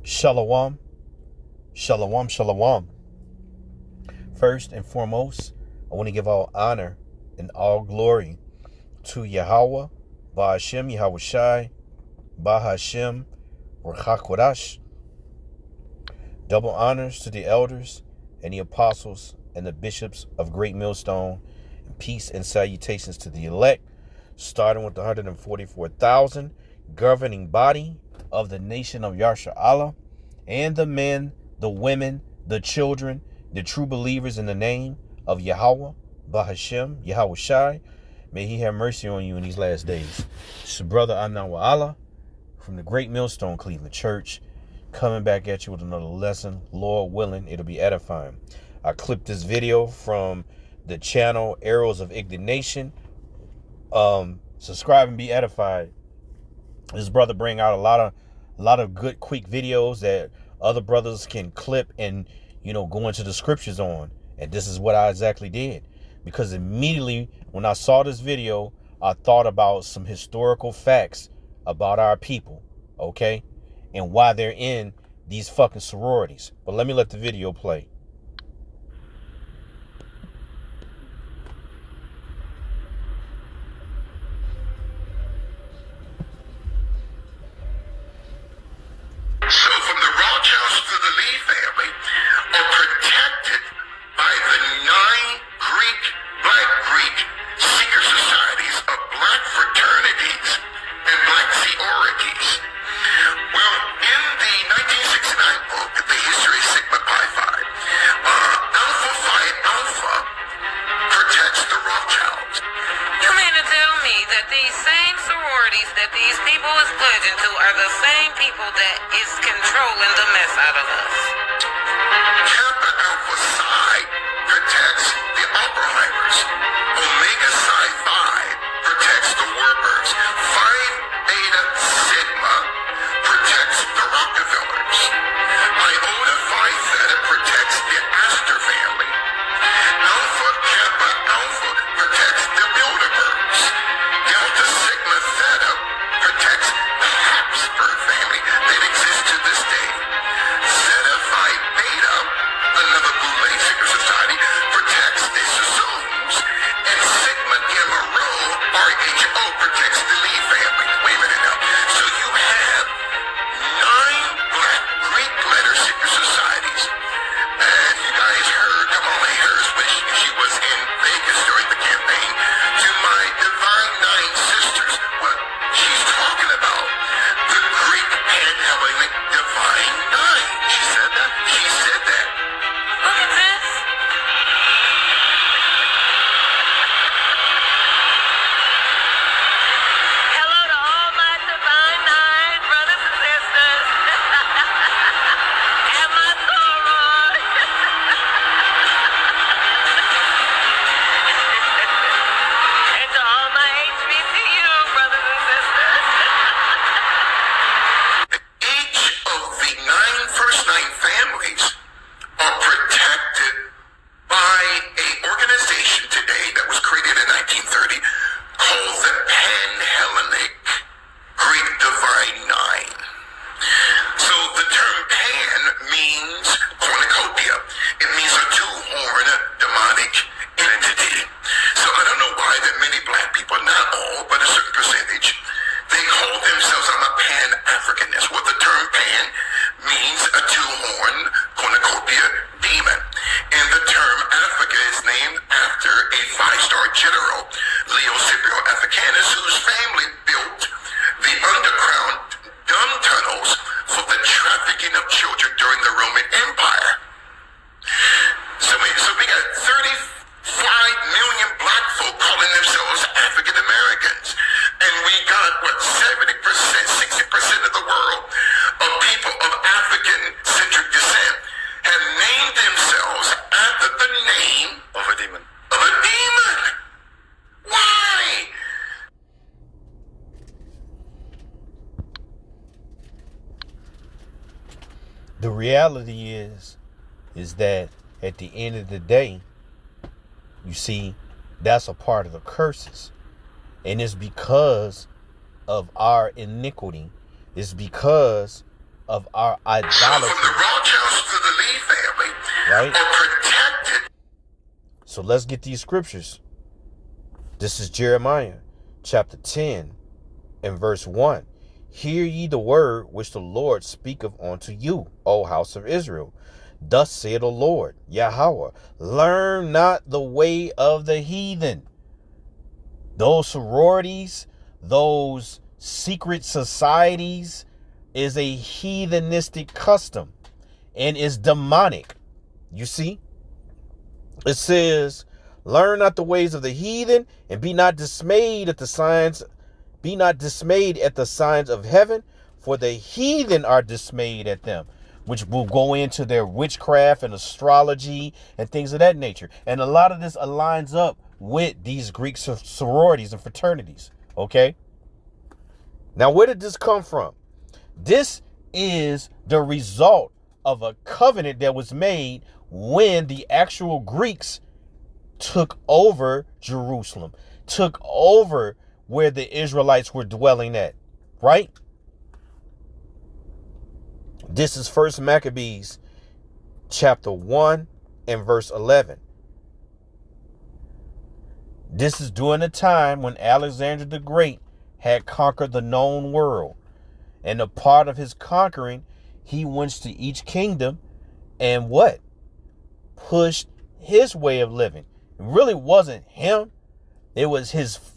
Shalom, shalom, shalom. First and foremost, I want to give all honor and all glory to Yahweh, Ba'ashem, Yahweh Shai, Ba'ashem, Rachakodash. Double honors to the elders and the apostles and the bishops of Great Millstone, and peace and salutations to the elect, starting with the 144,000 governing body of the nation of Yasha Allah, and the men, the women, the children, the true believers in the name of Yahweh, Ba'ashem, Yahweh Shai. May he have mercy on you in these last days. It's your brother Anawa Allah from the Great Millstone Cleveland Church, coming back at you with another lesson. Lord willing, it'll be edifying. I clipped this video from the channel Arrows of Indignation. Subscribe and be edified. This brother bring out a lot of good quick videos that other brothers can clip and go into the scriptures on. And this is what I exactly did, because immediately when I saw this video, I thought about some historical facts about our people, okay, and why they're in these fucking sororities. But let me let the video play. That these people is pledging to are the same people that is controlling the mess out of us. Kappa Alpha Psi protects the Oppenheimers. Omega Psi Phi protects the Warburgs. Phi Beta Sigma protects the Rockefellers. Iota Phi Theta protects the Astor family. Alpha Kappa Alpha protects the Bilderbergs. Delta Sigma Theta protects the Habsburg family that exists to this day. Zeta Phi Beta, another bootleg secret society, protects the Sassoons. And Sigma Gamma Rho, RHO, protects the Lee family. Wait a minute now. So you have 9 black Greek letter secret societies. And you guys heard Kamala Harris when she was in Vegas during the campaign to my Divine Nine Sisters. What she's talking about, the Greek pan-Hellenic Divine Nine. She said that? She said that. Look at this. Hello to all my Divine Nine brothers and sisters. And my soror. And to all my HBCU brothers and sisters. Each of the first nine families are protected by an organization today that was created in 1930 called the Pan-Hellenic Greek Divine Nine. So the term pan means cornucopia. It means a two-horn demonic entity. So I don't know why that many black people, not all, but a certain percentage, they call themselves, I'm a pan-Africanist. Well, the term pan means a two-horn cornucopia demon. And the term Africa is named after a 5-star general, Leo Scipio Africanus, whose family built the underground dung tunnels for the trafficking of children during the Roman Empire. So we got 35 million black folk calling themselves African Americans. And we got, 70%, 60% of the world of people of African-centric descent have named themselves after the name of a demon. Why? The reality is that at the end of the day, you see, that's a part of the curses. And it's because of our iniquity. It's because of our So from idolatry. the Rothschilds to the Lee family Right? are protected. So let's get these scriptures. This is Jeremiah chapter 10 and verse 1. Hear ye the word which the Lord speaketh unto you, O house of Israel. Thus saith the Lord, Yahweh, learn not the way of the heathen. Those sororities, those secret societies is a heathenistic custom and is demonic. You see? It says, learn not the ways of the heathen, and be not dismayed at the signs. Be not dismayed at the signs of heaven, for the heathen are dismayed at them, which will go into their witchcraft and astrology and things of that nature. And a lot of this aligns up with these Greek sororities and fraternities. Okay? Now, where did this come from? This is the result of a covenant that was made when the actual Greeks took over Jerusalem, took over where the Israelites were dwelling at, right? This is 1 Maccabees chapter 1 and verse 11. This is during the time when Alexander the Great had conquered the known world. And a part of his conquering, he went to each kingdom and what? Pushed his way of living. It really wasn't him. It was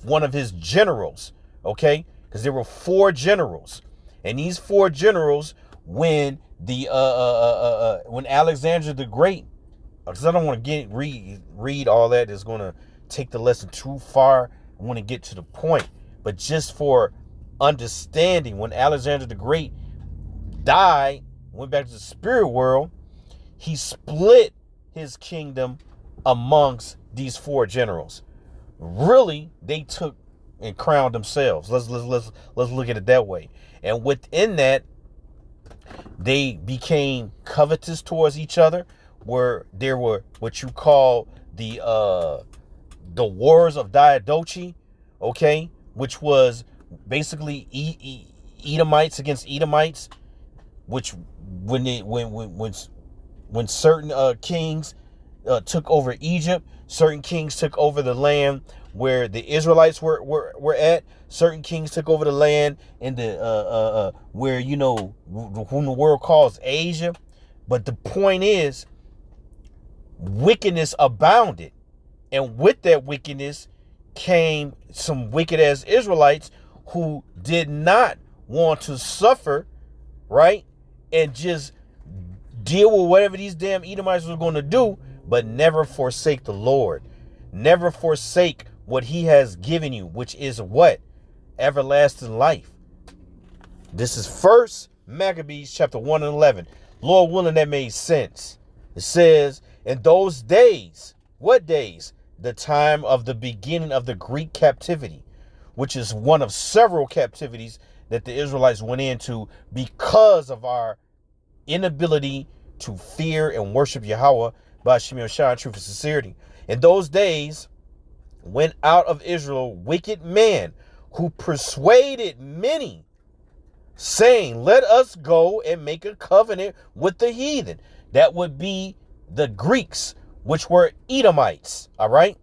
one of his generals, okay? Because there were 4 generals. And these 4 generals, when when Alexander the Great, because I don't want to read all that, is going to take the lesson too far. I want to get to the point. But just for understanding, when Alexander the Great died, went back to the spirit world, he split his kingdom amongst these 4 generals. Really, they took and crowned themselves. Let's look at it that way. And within that, they became covetous towards each other, where there were what you call the wars of Diadochi, okay, which was basically Edomites against Edomites, which when certain kings took over Egypt, certain kings took over the land where the Israelites were at. Certain kings took over the land in the where, you know, whom the world calls Asia. But the point is, wickedness abounded, and with that wickedness came some wicked ass Israelites who did not want to suffer, right, and just deal with whatever these damn Edomites were going to do, but never forsake the Lord. Never forsake what he has given you, which is what? Everlasting life. This is 1 Maccabees chapter 1 and 11. Lord willing, that made sense. It says, in those days, what days? The time of the beginning of the Greek captivity, which is one of several captivities that the Israelites went into because of our inability to fear and worship Yahweh by Shemi Shah, truth and sincerity. In those days went out of Israel wicked men who persuaded many, saying, let us go and make a covenant with the heathen. That would be the Greeks, which were Edomites. All right.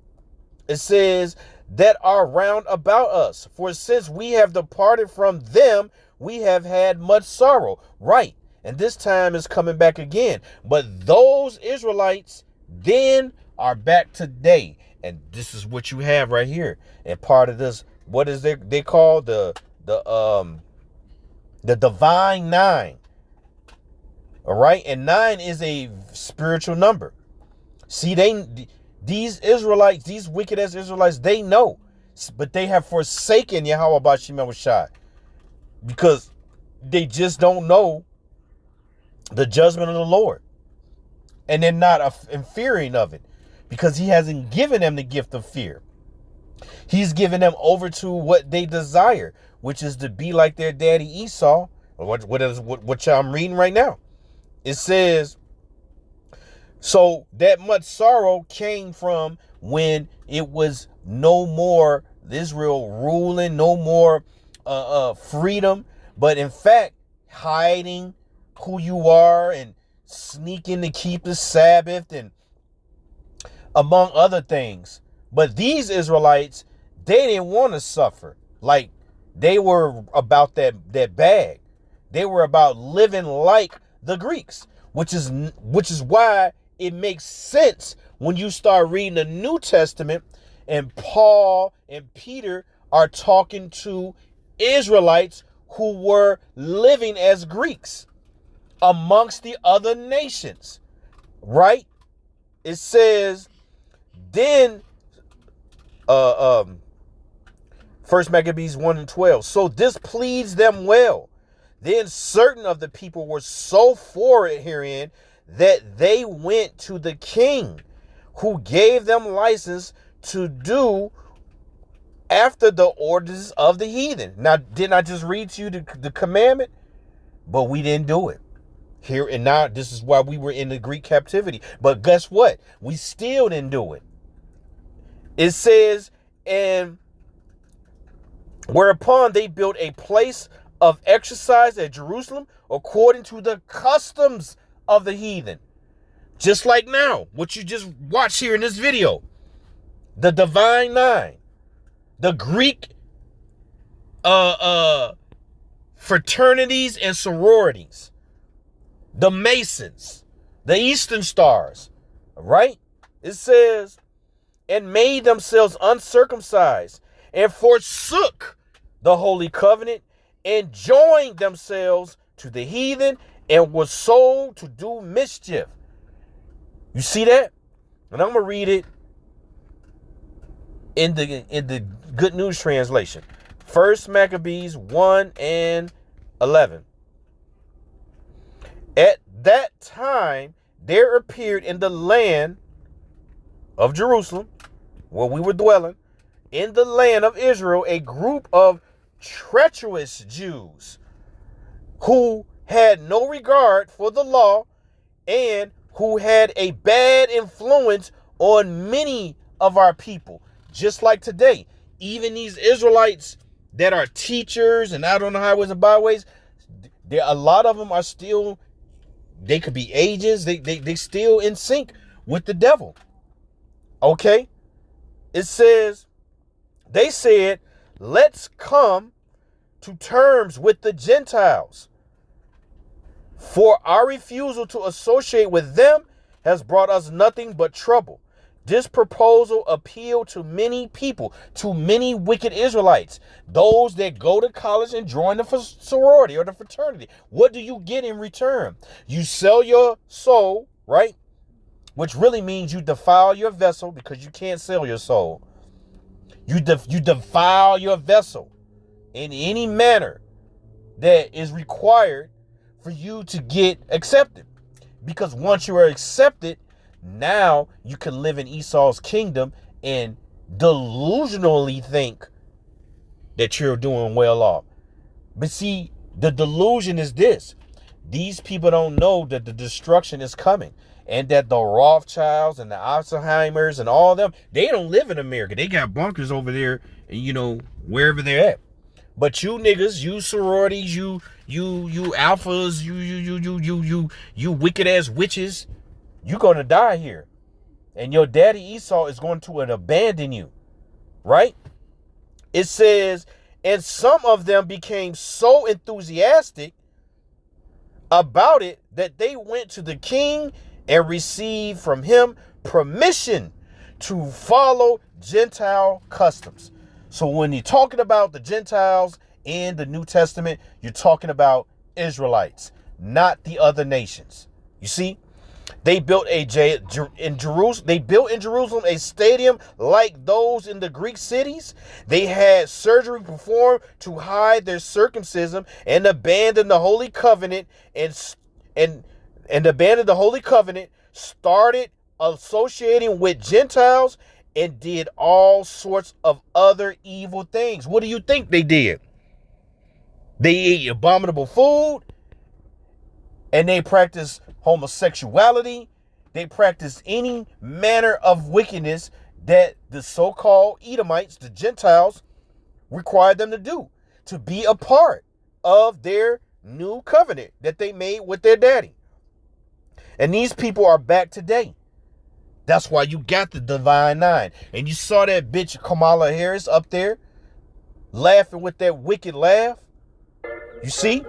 It says, that are round about us. For since we have departed from them, we have had much sorrow. Right. And this time is coming back again. But those Israelites then are back today. And this is what you have right here. And part of this, what is they call the divine 9. All right. And 9 is a spiritual number. See, these Israelites, these wicked ass Israelites, they know, but they have forsaken Yahweh Bashim Shai, because they just don't know the judgment of the Lord. And they're not fearing of it, because he hasn't given them the gift of fear. He's given them over to what they desire, which is to be like their daddy Esau. What I'm reading right now. It says, so that much sorrow came from when it was no more Israel ruling, no more freedom, but in fact hiding, who you are and sneaking to keep the Sabbath and among other things. But these Israelites, they didn't want to suffer. Like, they were about that bag. They were about living like the Greeks, which is why it makes sense when you start reading the New Testament and Paul and Peter are talking to Israelites who were living as Greeks amongst the other nations, right? It says, then, First Maccabees 1:12. So this pleased them well. Then certain of the people were so for it herein that they went to the king, who gave them license to do after the orders of the heathen. Now, didn't I just read to you the commandment? But we didn't do it. Here and now, this is why we were in the Greek captivity. But guess what? We still didn't do it. It says, and whereupon they built a place of exercise at Jerusalem according to the customs of the heathen. Just like now, what you just watched here in this video. The Divine Nine. The Greek fraternities and sororities. The Masons. The Eastern Stars. Right? It says, and made themselves uncircumcised, and forsook the holy covenant, and joined themselves to the heathen, and were sold to do mischief. You see that? And I'm going to read it in the Good News Translation. First Maccabees 1:11. At that time there appeared in the land of Jerusalem, where we were dwelling, in the land of Israel, a group of treacherous Jews who had no regard for the law and who had a bad influence on many of our people. Just like today, even these Israelites that are teachers and out on the highways and byways, a lot of them are still, they could be ages, they still in sync with the devil. Okay? It says, they said, let's come to terms with the Gentiles, for our refusal to associate with them has brought us nothing but trouble. This proposal appealed to many people, to many wicked Israelites, those that go to college and join the sorority or the fraternity. What do you get in return? You sell your soul, right? Which really means you defile your vessel, because you can't sell your soul. You defile your vessel in any manner that is required for you to get accepted. Because once you are accepted, now you can live in Esau's kingdom and delusionally think that you're doing well off. But see, the delusion is this. These people don't know that the destruction is coming, and that the Rothschilds and the Oppenheimers and all of them, they don't live in America. They got bunkers over there, wherever they're at. But you niggas, you sororities, you alphas, you wicked ass witches, you're going to die here. And your daddy Esau is going to abandon you. Right? It says, and some of them became so enthusiastic about it that they went to the king and received from him permission to follow Gentile customs. So when you're talking about the Gentiles in the New Testament, you're talking about Israelites, not the other nations. You see, they built in Jerusalem a stadium like those in the Greek cities. They had surgery performed to hide their circumcision and abandoned the holy covenant and abandoned the holy covenant, started associating with Gentiles, and did all sorts of other evil things. What do you think they did? They ate abominable food, and they practiced homosexuality. They practiced any manner of wickedness that the so-called Edomites, the Gentiles, required them to do, to be a part of their new covenant that they made with their daddy. And these people are back today. That's why you got the Divine Nine. And you saw that bitch Kamala Harris up there laughing with that wicked laugh. You see?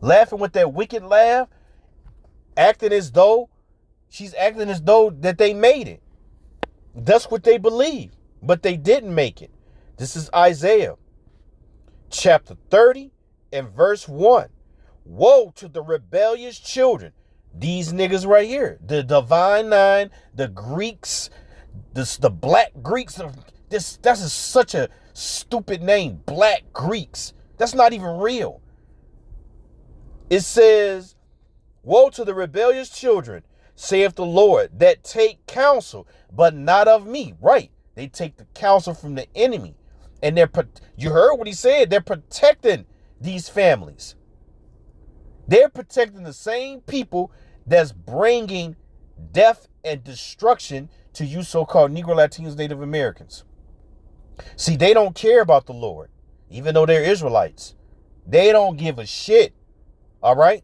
Laughing with that wicked laugh. Acting as though that they made it. That's what they believe. But they didn't make it. This is Isaiah chapter 30 and verse 1. Woe to the rebellious children. These niggas right here. The Divine Nine, the Greeks, the Black Greeks. That's such a stupid name. Black Greeks. That's not even real. It says, woe to the rebellious children, saith the Lord, that take counsel, but not of me. Right. They take the counsel from the enemy. And you heard what he said. They're protecting these families. They're protecting the same people that's bringing death and destruction to you so-called Negro, Latinos, Native Americans. See, they don't care about the Lord, even though they're Israelites. They don't give a shit. All right?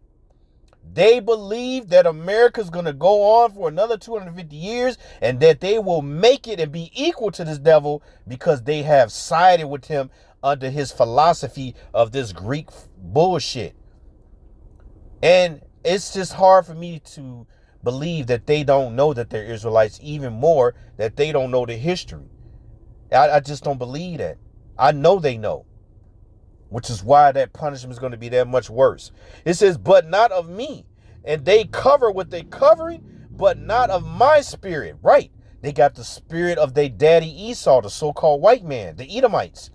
They believe that America's going to go on for another 250 years and that they will make it and be equal to this devil because they have sided with him under his philosophy of this Greek bullshit. And it's just hard for me to believe that they don't know that they're Israelites, even more that they don't know the history. I just don't believe that. I know they know, which is why that punishment is going to be that much worse. It says, but not of me. And they cover what they covering, but not of my spirit. Right. They got the spirit of their daddy Esau, the so-called white man, the Edomites.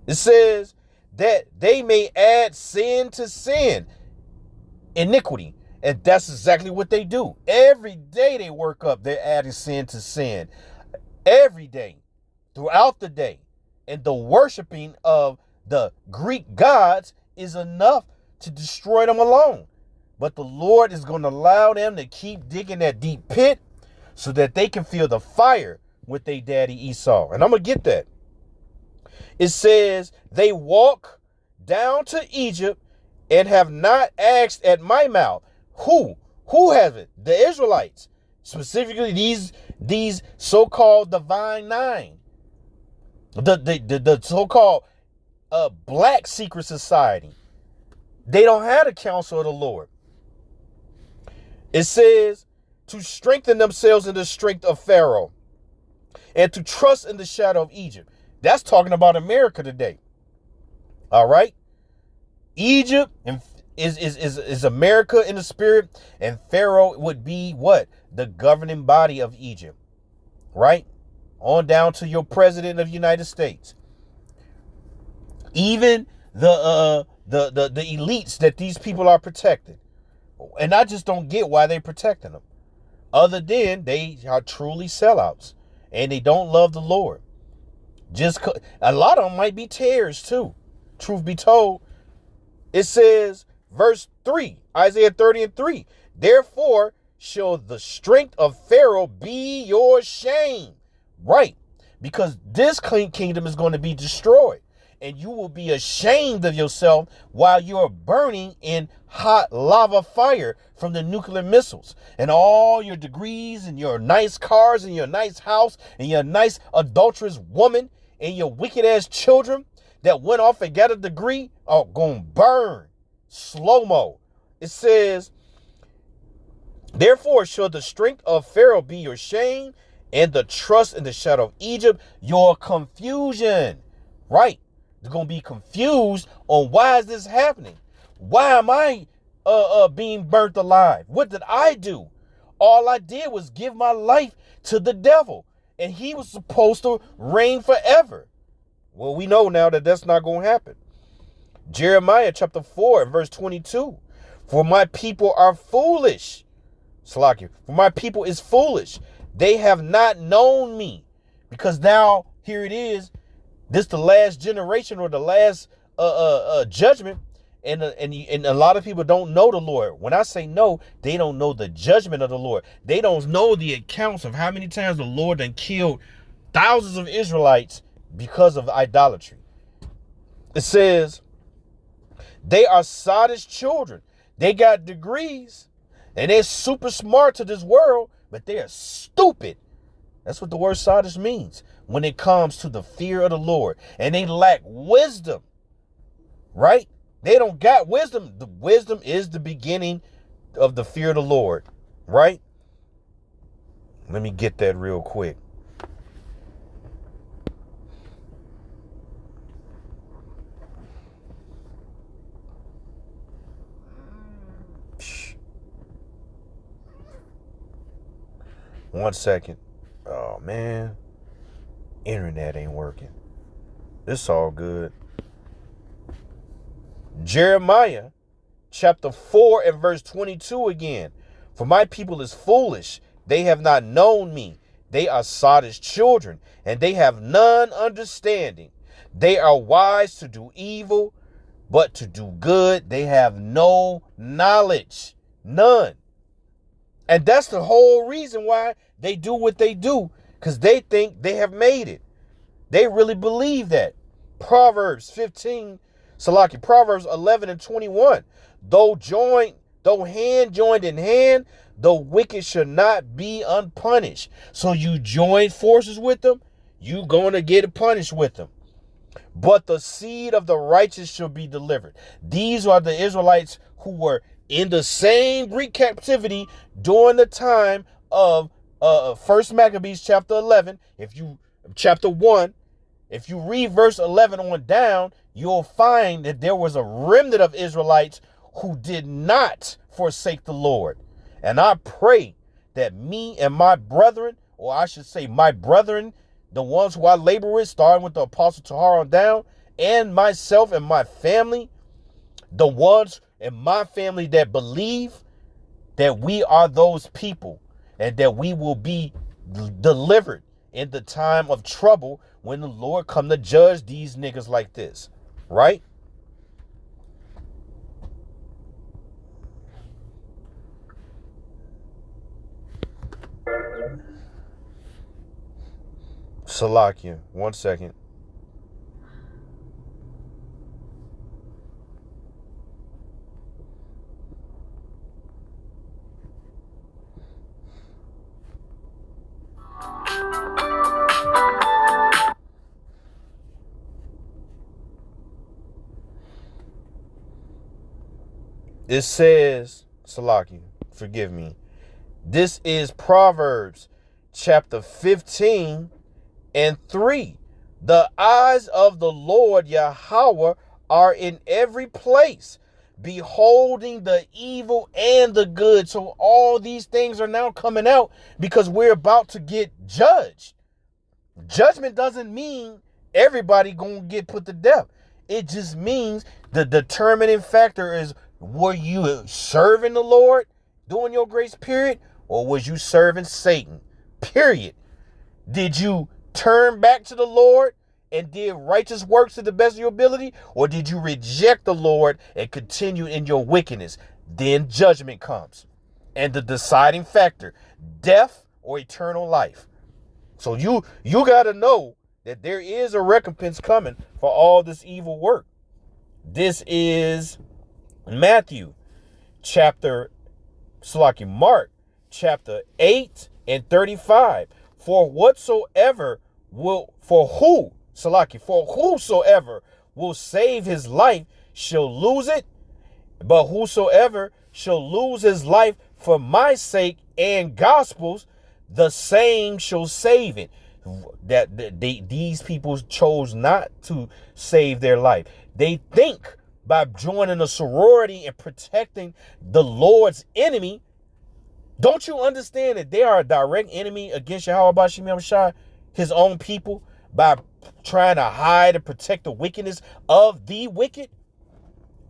It says that they may add sin to sin, iniquity. And that's exactly what they do. Every day they work up, they're adding sin to sin. Every day, throughout the day. And the worshiping of the Greek gods is enough to destroy them alone. But the Lord is going to allow them to keep digging that deep pit so that they can feel the fire with their daddy Esau. And I'm going to get that. It says, they walk down to Egypt and have not asked at my mouth. Who? Who has it? The Israelites. Specifically these so-called Divine Nine. The so-called Black Secret Society. They don't have the counsel of the Lord. It says to strengthen themselves in the strength of Pharaoh and to trust in the shadow of Egypt. That's talking about America today. All right. Egypt is America in the spirit, and Pharaoh would be what? The governing body of Egypt. Right? On down to your president of the United States. Even the elites that these people are protecting. And I just don't get why they're protecting them. Other than they are truly sellouts. And they don't love the Lord. A lot of them might be tares too. Truth be told. It says, verse 3, Isaiah 30 and 3. Therefore shall the strength of Pharaoh be your shame. Right. Because this kingdom is going to be destroyed. And you will be ashamed of yourself while you're burning in hot lava fire from the nuclear missiles. And all your degrees and your nice cars and your nice house and your nice adulterous woman and your wicked ass children that went off and got a degree are going to burn. Slow-mo. It says, therefore shall the strength of Pharaoh be your shame and the trust in the shadow of Egypt your confusion. Right. They're going to be confused on why is this happening? Why am I being burnt alive? What did I do? All I did was give my life to the devil. And he was supposed to reign forever. Well, we know now that that's not going to happen. Jeremiah chapter 4 and verse 22. For my people are foolish. Salakia. For my people is foolish. They have not known me. Because now, here it is. This the last generation or the last judgment. And a lot of people don't know the Lord. When I say no, they don't know the judgment of the Lord. They don't know the accounts of how many times the Lord done killed thousands of Israelites because of idolatry. It says, They are Sodom's children. They got degrees and they're super smart to this world, but they are stupid. That's what the word Sodom means when it comes to the fear of the Lord. And they lack wisdom, right? They don't got wisdom. The wisdom is the beginning of the fear of the Lord, right? Let me get that real quick. One second. Oh, man. Internet ain't working. It's all good. Jeremiah chapter 4 and verse 22 again. For my people is foolish. They have not known me. They are Sodom's children, and they have none understanding. They are wise to do evil, but to do good they have no knowledge. None. And that's the whole reason why they do what they do, because they think they have made it. They really believe that. Proverbs 11 and 21. Though hand joined in hand, the wicked should not be unpunished. So you join forces with them, you going to get punished with them. But the seed of the righteous shall be delivered. These are the Israelites who were in the same Greek captivity during the time of 1 Maccabees chapter 11. Chapter 1, if you read verse 11 on down, you'll find that there was a remnant of Israelites who did not forsake the Lord. And I pray that me and my brethren, or I should say my brethren, the ones who I labor with, starting with the Apostle Tahar on down, and myself and my family, the ones in my family that believe that we are those people and that we will be delivered in the time of trouble when the Lord come to judge these niggas like this, right? Salakia, 1 second. It says, Salakia, forgive me. This is Proverbs chapter 15 and 3. The eyes of the Lord Yahweh are in every place, beholding the evil and the good. So all these things are now coming out because we're about to get judged. Judgment doesn't mean everybody gonna get put to death. It just means the determining factor is, were you serving the Lord during your grace period, or was you serving Satan? Period. Did you turn back to the Lord and did righteous works to the best of your ability, or did you reject the Lord and continue in your wickedness? Then judgment comes. And the deciding factor, death or eternal life. So you got to know that there is a recompense coming for all this evil work. This is Mark chapter 8 and 35. For whosoever will save his life shall lose it, but whosoever shall lose his life for my sake and gospel's, the same shall save it. These people chose not to save their life. They think by joining a sorority and protecting the Lord's enemy. Don't you understand that they are a direct enemy against Yahweh Bashim Yahushua, his own people, by trying to hide and protect the wickedness of the wicked?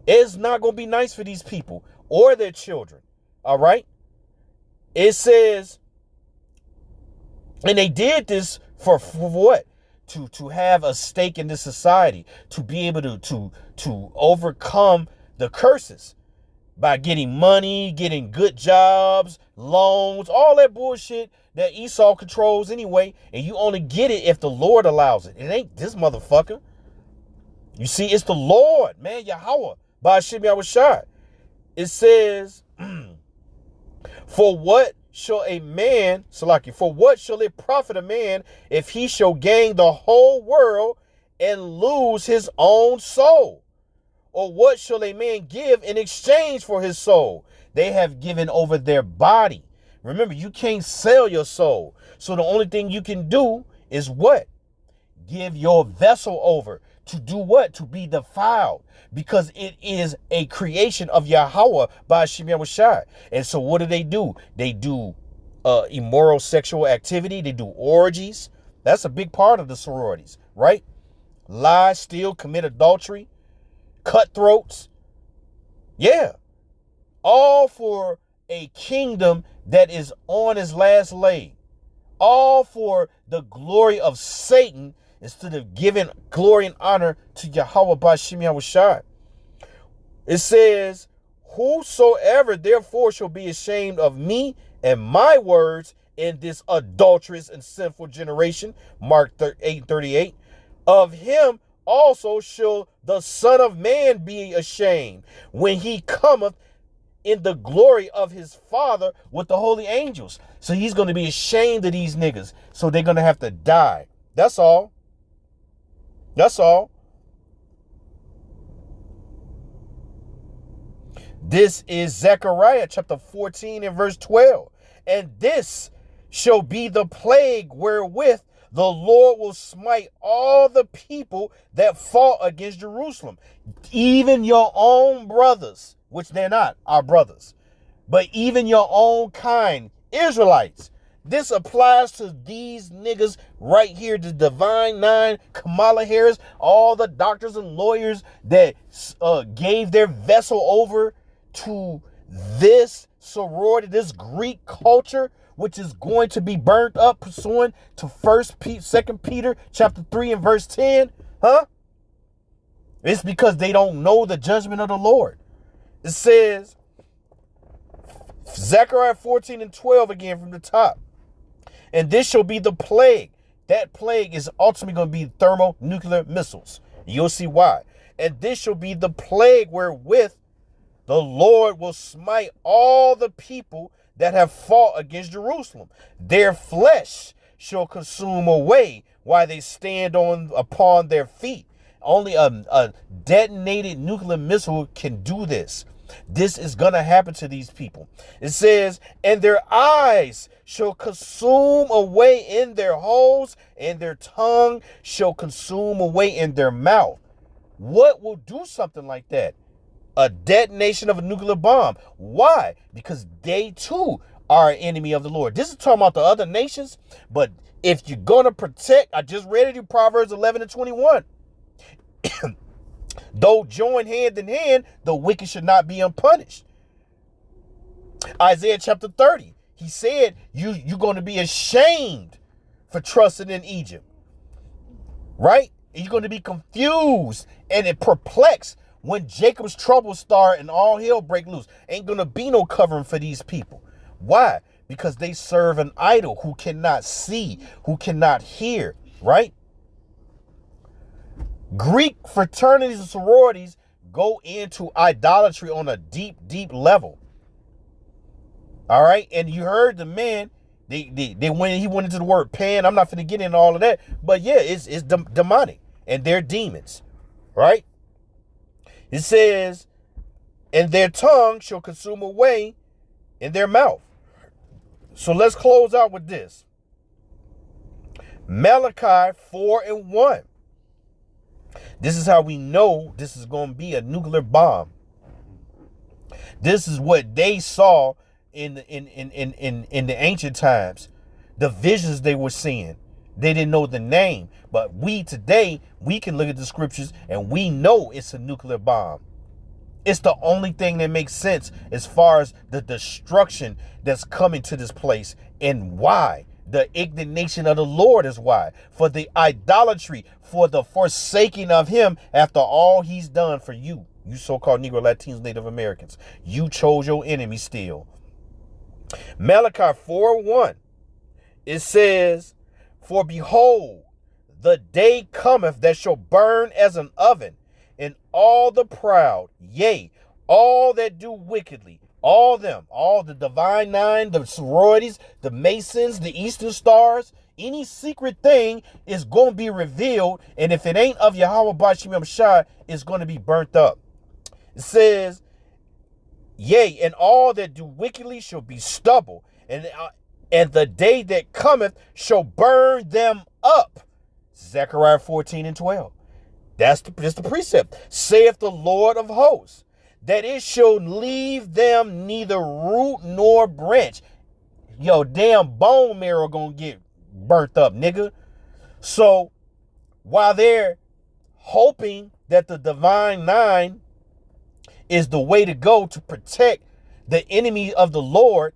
It's not going to be nice for these people or their children. All right? It says, and they did this for what? To have a stake in this society, to be able to overcome the curses by getting money, getting good jobs, loans, all that bullshit that Esau controls anyway, and you only get it if the Lord allows it. It ain't this motherfucker. You see, it's the Lord, man, Yahweh, by Hashem Yahushua. It says, for what shall it profit a man if he shall gain the whole world and lose his own soul? Or what shall a man give in exchange for his soul? They have given over their body. Remember, you can't sell your soul. So the only thing you can do is what? Give your vessel over to do what? To be defiled, because it is a creation of Yahweh by Hashem Yahushua. And so what do? They do immoral sexual activity. They do orgies. That's a big part of the sororities, right? Lie, steal, commit adultery, cutthroats. Yeah. All for a kingdom that is on its last leg. All for the glory of Satan instead of giving glory and honor to Yahweh by Hashem Yahushua. It says, whosoever therefore shall be ashamed of me and my words in this adulterous and sinful generation, Mark 8:38, of him also shall the Son of Man be ashamed when he cometh in the glory of his Father with the holy angels. So he's going to be ashamed of these niggas. So they're going to have to die. That's all. That's all. This is Zechariah chapter 14 and verse 12. And this shall be the plague wherewith the Lord will smite all the people that fought against Jerusalem, even your own brothers, which they're not our brothers, but even your own kind, Israelites. This applies to these niggas right here, the Divine Nine, Kamala Harris, all the doctors and lawyers that gave their vessel over to this sorority, this Greek culture, which is going to be burnt up pursuant to 2 Peter chapter 3 and verse 10. Huh? It's because they don't know the judgment of the Lord. It says, Zechariah 14 and 12 again from the top. And this shall be the plague. That plague is ultimately going to be thermonuclear missiles. You'll see why. And this shall be the plague wherewith the Lord will smite all the people that have fought against Jerusalem. Their flesh shall consume away while they stand upon their feet. Only a detonated nuclear missile can do this. This is going to happen to these people. It says, and their eyes shall consume away in their holes, and their tongue shall consume away in their mouth. What will do something like that? A detonation of a nuclear bomb. Why? Because they too are an enemy of the Lord. This is talking about the other nations, but if you're going to protect, I just read it in Proverbs 11 and 21. Though joined hand in hand, the wicked should not be unpunished. Isaiah chapter 30, he said, you're going to be ashamed for trusting in Egypt. Right? You're going to be confused and perplexed when Jacob's troubles start and all hell break loose. Ain't going to be no covering for these people. Why? Because they serve an idol who cannot see, who cannot hear, right? Greek fraternities and sororities go into idolatry on a deep, deep level. All right. And you heard the man, he went into the word pan. I'm not going to get into all of that. But yeah, it's demonic and they're demons. Right. It says, and their tongue shall consume away in their mouth. So let's close out with this. Malachi 4 and 1. This is how we know this is going to be a nuclear bomb. This is what they saw in the ancient times. The visions they were seeing. They didn't know the name. But we today, we can look at the scriptures and we know it's a nuclear bomb. It's the only thing that makes sense as far as the destruction that's coming to this place and why. The indignation of the Lord is why. For the idolatry, for the forsaking of him after all he's done for you. You so-called Negro, Latinos, Native Americans. You chose your enemy still. Malachi 4:1. It says, for behold, the day cometh that shall burn as an oven, and all the proud, yea, all that do wickedly, all them, all the divine nine, the sororities, the Masons, the Eastern Stars, any secret thing is going to be revealed. And if it ain't of Yahweh Bashim Shai, it's going to be burnt up. It says, yea, and all that do wickedly shall be stubble, and the day that cometh shall burn them up. Zechariah 14 and 12. That's the precept. Saith the Lord of hosts, that it shall leave them neither root nor branch. Yo, damn bone marrow gonna get burnt up, nigga. So while they're hoping that the divine nine is the way to go to protect the enemy of the Lord,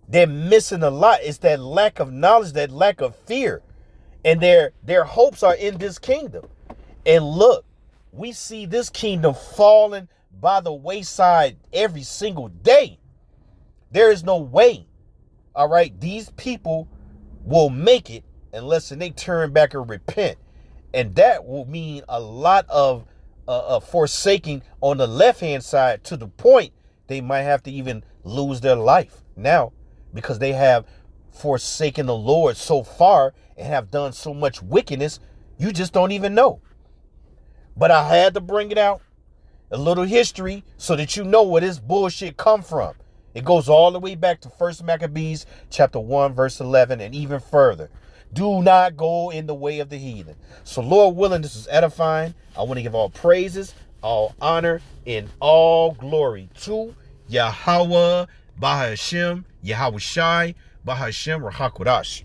they're missing a lot. It's that lack of knowledge, that lack of fear. And their hopes are in this kingdom. And look, we see this kingdom falling by the wayside every single day. There is no way, all right, these people will make it unless they turn back and repent. And that will mean a lot of forsaking on the left-hand side, to the point they might have to even lose their life now, because they have forsaken the Lord so far and have done so much wickedness, you just don't even know. But I had to bring it out, a little history, so that you know where this bullshit come from. It goes all the way back to 1 Maccabees chapter 1, verse 11, and even further. Do not go in the way of the heathen. So Lord willing, this is edifying. I want to give all praises, all honor, and all glory to Yahweh, Bahashem, Yahweh Shai, Bahashem, Rahakudash.